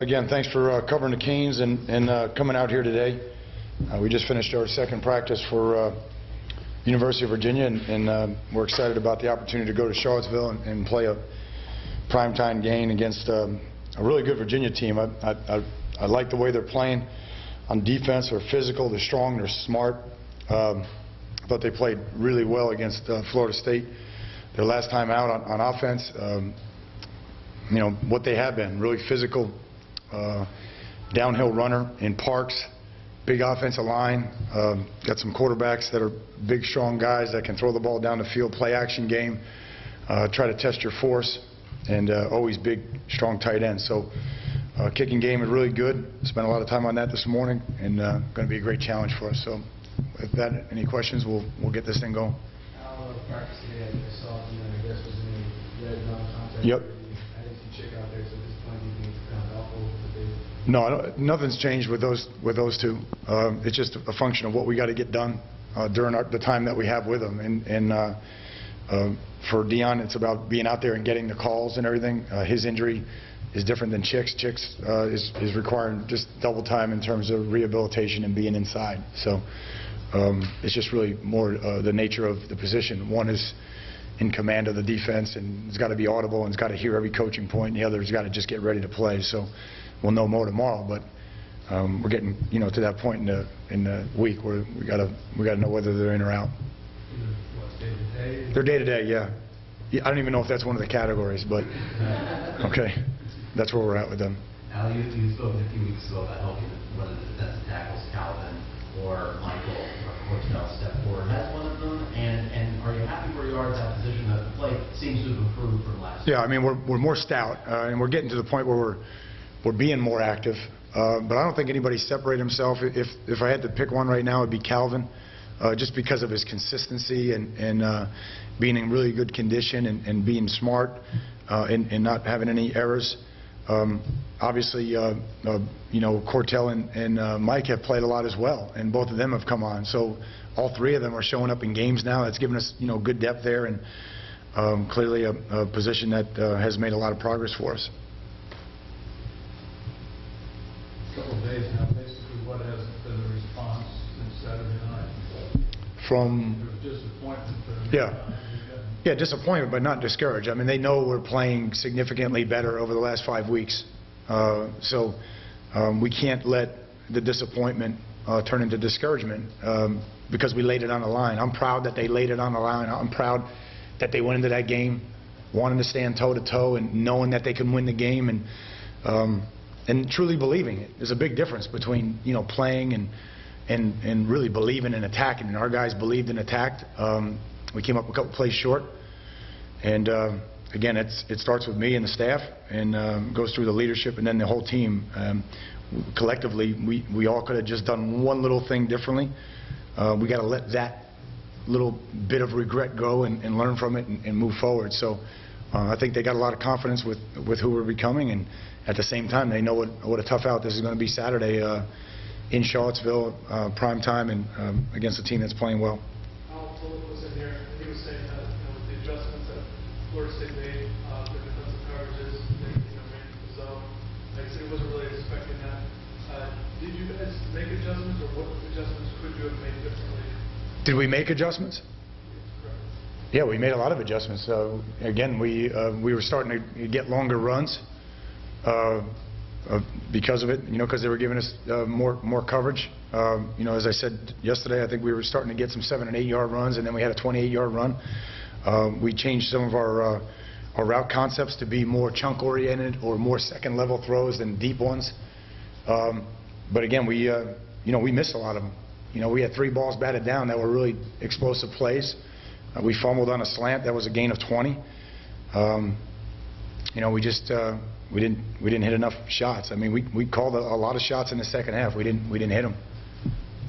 Again, thanks for covering the Canes and coming out here today. We just finished our second practice for University of Virginia, and we're excited about the opportunity to go to Charlottesville and play a primetime game against a really good Virginia team. I like the way they're playing on defense. They're physical, they're strong, they're smart. I thought they played really well against Florida State. Their last time out on offense, you know, what they have been, really physical, downhill runner in Parks, big offensive line, got some quarterbacks that are big, strong guys that can throw the ball down the field, play action game, try to test your force, and always big, strong tight ends. So kicking game is really good. Spent a lot of time on that this morning, and going to be a great challenge for us. So with that, any questions, we'll get this thing going. Practice today, I saw, I guess was in a red non-contact. Yep. I didn't see Chick out there, so at this point, do you think it's kind of helpful with the No, nothing's changed with those two. It's just a function of what we got to get done during the time that we have with them. And for Dion, it's about being out there and getting the calls and everything. His injury is different than Chick's. Chick's is requiring just double time in terms of rehabilitation and being inside. So it's just really more the nature of the position. One is in command of the defense, and it's got to be audible, and it's got to hear every coaching point, and the other's got to just get ready to play. So we'll know more tomorrow, but we're getting to that point in the week where we got to know whether they're in or out. What's day-to-day? They're day-to-day, yeah. I don't even know if that's one of the categories, but okay, that's where we're at with them. Al, you spoke a few weeks ago about helping one of the defensive tackles, Calvin or Michael or Cortell, step forward. That's one of them. And are you happy where you are at that position? The play seems to have improved from last year. Yeah, I mean we're more stout, and we're getting to the point where we're being more active. But I don't think anybody separated himself. If I had to pick one right now, it'd be Calvin, just because of his consistency and being in really good condition and being smart and not having any errors. Obviously, Cortell and Mike have played a lot as well, and both of them have come on. So all three of them are showing up in games now. That's given us good depth there, and clearly a position that has made a lot of progress for us. Couple of days now, basically, what has been the response since Saturday night? From There was disappointment. Yeah, disappointment, but not discouraged. I mean, they know we're playing significantly better over the last 5 weeks. So we can't let the disappointment turn into discouragement because we laid it on the line. I'm proud that they laid it on the line. I'm proud that they went into that game wanting to stand toe-to-toe and knowing that they can win the game and truly believing it. There's a big difference between playing and really believing and attacking. And our guys believed and attacked. We came up a couple plays short, and again, it starts with me and the staff, and goes through the leadership and then the whole team. Collectively, we all could have just done one little thing differently. We got to let that little bit of regret go and learn from it and move forward. So I think they got a lot of confidence with who we're becoming, and at the same time, they know what a tough out this is going to be Saturday in Charlottesville, prime time, and against a team that's playing well. Was in here, and he was saying that with the adjustments that Florida State made, their defensive coverages, they ran the zone. Like I said, he wasn't really expecting that. Did you guys make adjustments, or what adjustments could you have made differently? Did we make adjustments? Yeah, we made a lot of adjustments. Again, we were starting to get longer runs because of it, because they were giving us more coverage. As I said yesterday, I think we were starting to get some 7- and 8-yard runs, and then we had a 28-yard run. We changed some of our route concepts to be more chunk-oriented or more second-level throws than deep ones. But again, we missed a lot of them. We had 3 balls batted down that were really explosive plays. We fumbled on a slant that was a gain of 20. We didn't hit enough shots. I mean, we called a lot of shots in the second half. We didn't hit them,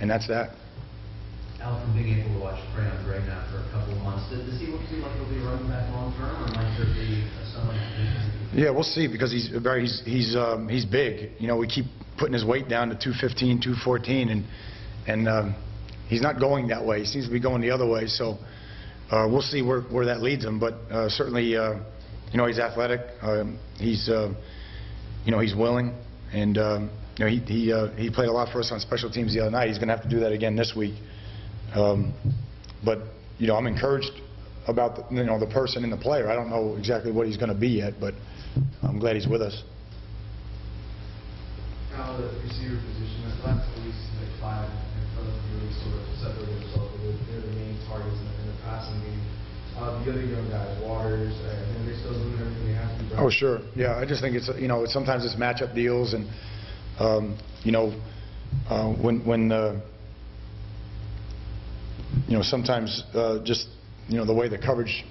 and that's that. Al, from being able to watch Crayon Gray now for a couple of months, does he look to you like he'll be running back long term, or might there be someone? Yeah, we'll see, because he's big. We keep putting his weight down to 215, 214, and he's not going that way. He seems to be going the other way. So we'll see where that leads him. But certainly, he's athletic. He's willing. And you know, he played a lot for us on special teams the other night. He's going to have to do that again this week. But you know, I'm encouraged about the, you know, the person and the player. I don't know exactly what he's going to be yet, but I'm glad he's with us. Now, the receiver position, the last couple weeks, like 5 in front of you, really sort of separated themselves. They're the main targets in the passing game. The other young guys, Waters, and they still doing everything they have to do. Oh, sure. Yeah, I just think it's, you know, sometimes it's matchup deals, and you know, when you know, sometimes just, you know, the way the coverage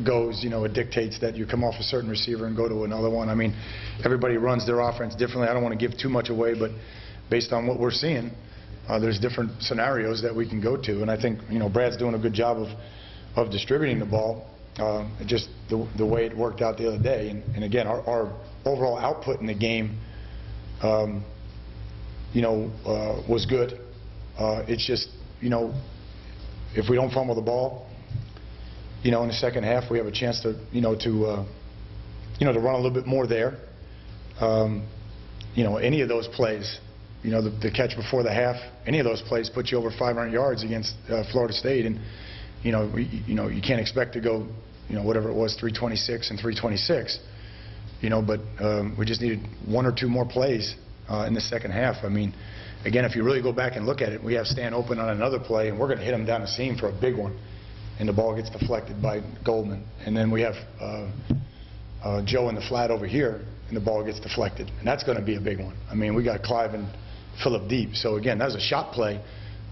goes, you know, it dictates that you come off a certain receiver and go to another one. I mean, everybody runs their offense differently. I don't want to give too much away, but based on what we're seeing, there's different scenarios that we can go to, and I think, you know, Brad's doing a good job of distributing the ball. Just the way it worked out the other day, and again, our overall output in the game, you know, was good. It's just, you know, if we don't fumble the ball, you know, in the second half, we have a chance to, you know, to run a little bit more there. You know, any of those plays, you know, the catch before the half, any of those plays put you over 500 yards against Florida State, and you know, you can't expect to go, you know, whatever it was, 326 and 326. You know, but we just needed 1 or 2 more plays in the second half. I mean, again, if you really go back and look at it, we have Stan open on another play, and we're going to hit him down the seam for a big one, and the ball gets deflected by Goldman. And then we have Joe in the flat over here, and the ball gets deflected, and that's going to be a big one. I mean, we got Clive and Phillip deep. So again, that was a shot play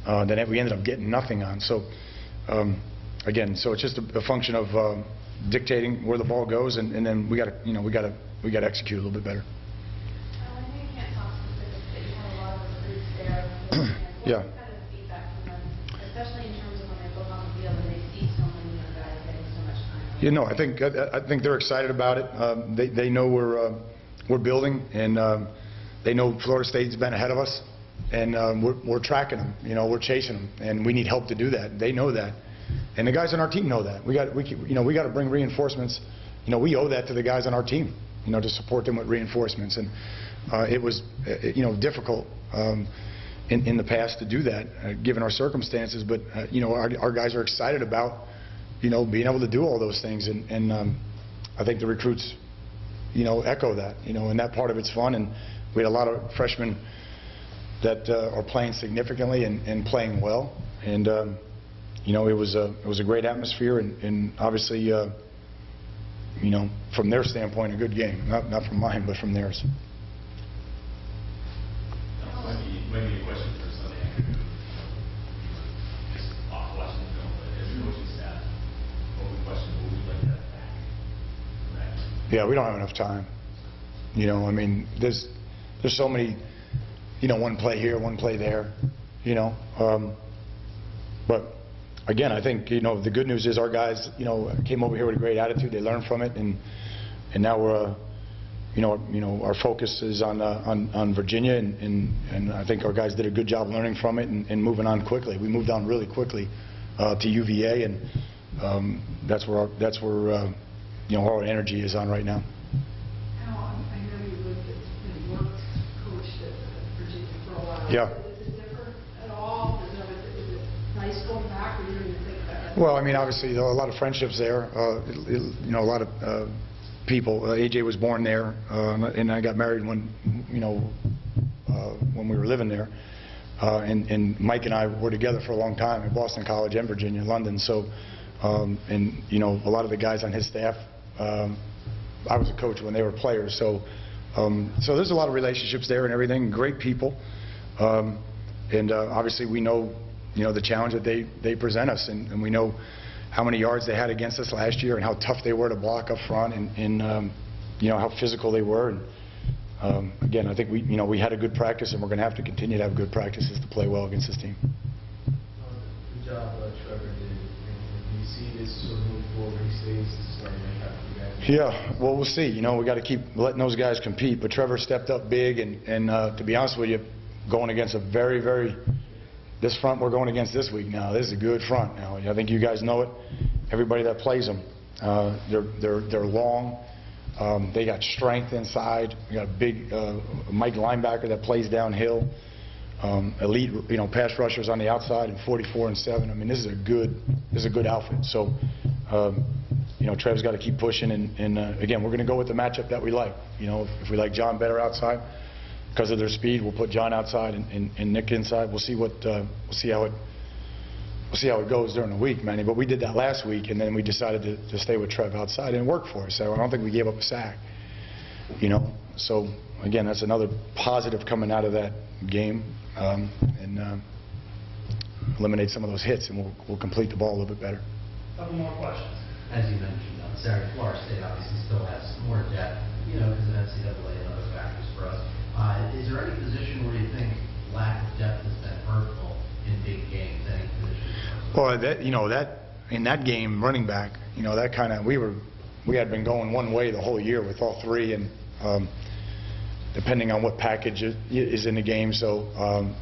that we ended up getting nothing on. So again, so it's just a function of dictating where the ball goes, and then we got to, you know, we got to execute a little bit better. I know you can't talk specifics, but you have a lot of recruits there. Yeah. What kind of feedback from them, especially in terms of when they look on the field and they see so many young guys getting so much time? You know, I think they're excited about it. They know we're building, and they know Florida State's been ahead of us, and we're tracking them. You know, we're chasing them, and we need help to do that. They know that, and the guys on our team know that. We got to bring reinforcements. You know, we owe that to the guys on our team, you know, to support them with reinforcements. And it was, you know, difficult in the past to do that, given our circumstances. But you know, our guys are excited about, you know, being able to do all those things, and I think the recruits, you know, echo that, you know, and that part of it's fun. And we had a lot of freshmen that are playing significantly and playing well, and you know, it was a great atmosphere, and obviously, you know, from their standpoint, a good game. Not from mine, but from theirs. Maybe a question for Sunday afternoon. Just off watching the film, but as coaching staff, open question, what would you like to have back? Yeah, we don't have enough time. You know, I mean, there's so many, you know, one play here, one play there, you know. But again, I think, you know, the good news is our guys, you know, came over here with a great attitude. They learned from it, and now we're, you know, our focus is on Virginia, and I think our guys did a good job learning from it and moving on quickly. We moved on really quickly to UVA, and that's where you know, our energy is on right now. Al, I know you worked, coached at Virginia for a while. Yeah. Is it different at all? Is it nice going back, or you didn't think that? Well, I mean, obviously, there are a lot of friendships there. You know, a lot of people. AJ was born there, and I got married when, you know, when we were living there. And Mike and I were together for a long time at Boston College and Virginia, London. So, and you know, a lot of the guys on his staff, I was a coach when they were players. So, so there's a lot of relationships there and everything. Great people, and obviously we know, you know, the challenge that they present us, and we know how many yards they had against us last year and how tough they were to block up front, and you know, how physical they were. And again, I think we had a good practice, and we're going to have to continue to have good practices to play well against this team. Good job, Trevor did. And do you see this sort of move forward? He stays starting to make up for you guys. Yeah, well, we'll see. You know, we got to keep letting those guys compete. But Trevor stepped up big, and to be honest with you, going against a very this front we're going against this week now. This is a good front now. I think you guys know it. Everybody that plays them, they're long. They got strength inside. We got a big Mike linebacker that plays downhill. Elite, pass rushers on the outside, and 44 and 7. I mean, this is a good outfit. So, Trev's got to keep pushing, and again, we're going to go with the matchup that we like. If we like John better outside because of their speed, we'll put John outside and Nick inside. We'll see how it goes during the week, Manny. But we did that last week, and then we decided to stay with Trev outside, and it worked for us. So I don't think we gave up a sack. So again, that's another positive coming out of that game, and eliminate some of those hits, and we'll complete the ball a little bit better. Couple more questions. As you mentioned, Saturday, Florida State obviously still has more depth, because of NCAA and other factors for us. Is there any position where you think lack of depth has been hurtful in big games? Any position? Well, in that game, running back, that kind of we had been going one way the whole year with all three, and depending on what package is in the game. So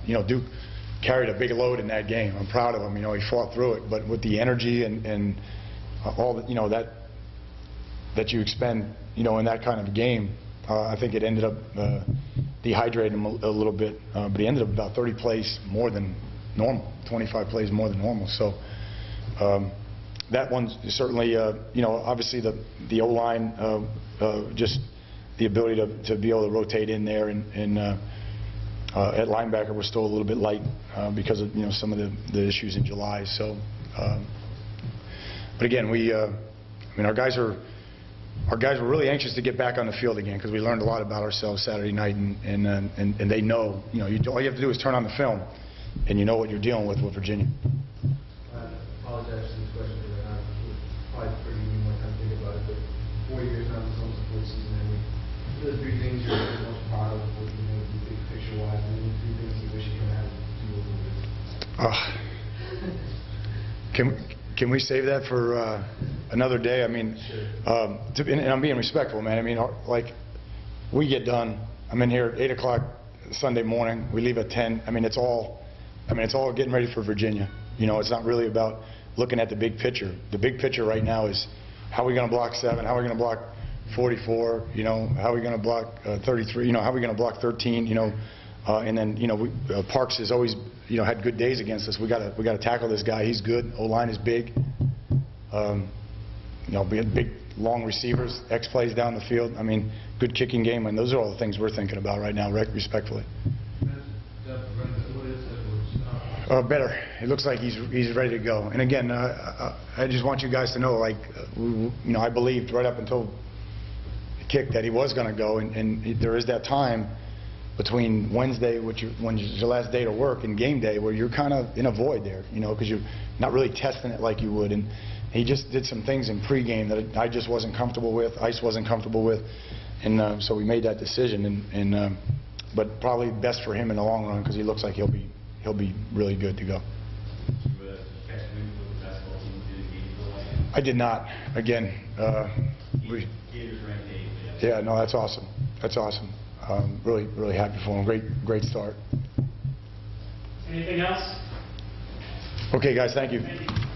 Duke carried a big load in that game. I'm proud of him. He fought through it, but with the energy and all that that you expend, in that kind of a game, I think it ended up dehydrating him a little bit. But he ended up about 30 plays more than normal, 25 plays more than normal. So that one certainly, obviously the O-line, just the ability to be able to rotate in there, and at linebacker we're still a little bit light because of some of the issues in July. So, but again, our guys were really anxious to get back on the field again because we learned a lot about ourselves Saturday night, and they know, all you have to do is turn on the film, and you know what you're dealing with Virginia. I apologize for this question, but I'm probably pretty new more time to think about it, but 4 years now, this is almost the fourth season, and what are the three things you're most proud of, what you know, the big picture-wise, and the three things you wish you could have to do over this? Can we save that for another day? I mean, Sure. And I'm being respectful, man. I mean, like, we get done. I'm in here at 8 o'clock Sunday morning. We leave at 10. I mean, it's all getting ready for Virginia. It's not really about looking at the big picture. The big picture right now is how are we going to block 7? How are we going to block 44? How are we going to block 33? How are we going to block 13? And then Parks has always had good days against us. We got to tackle this guy. He's good. O-line is big. Big long receivers, X plays down the field. I mean, good kicking game, and those are all the things we're thinking about right now, respectfully. Better. It looks like he's ready to go. And again, I just want you guys to know, like, I believed right up until the kick that he was going to go, and there is that time between Wednesday, when is your last day to work, and game day, where you're kind of in a void there, because you're not really testing it like you would. And he just did some things in pregame that I just wasn't comfortable with, Ice wasn't comfortable with, and so we made that decision. But probably best for him in the long run because he looks like he'll be really good to go. I did not. Again, yeah, no, that's awesome. That's awesome. Really happy for him. Great start. Anything else? Okay, guys, thank you. Thank you.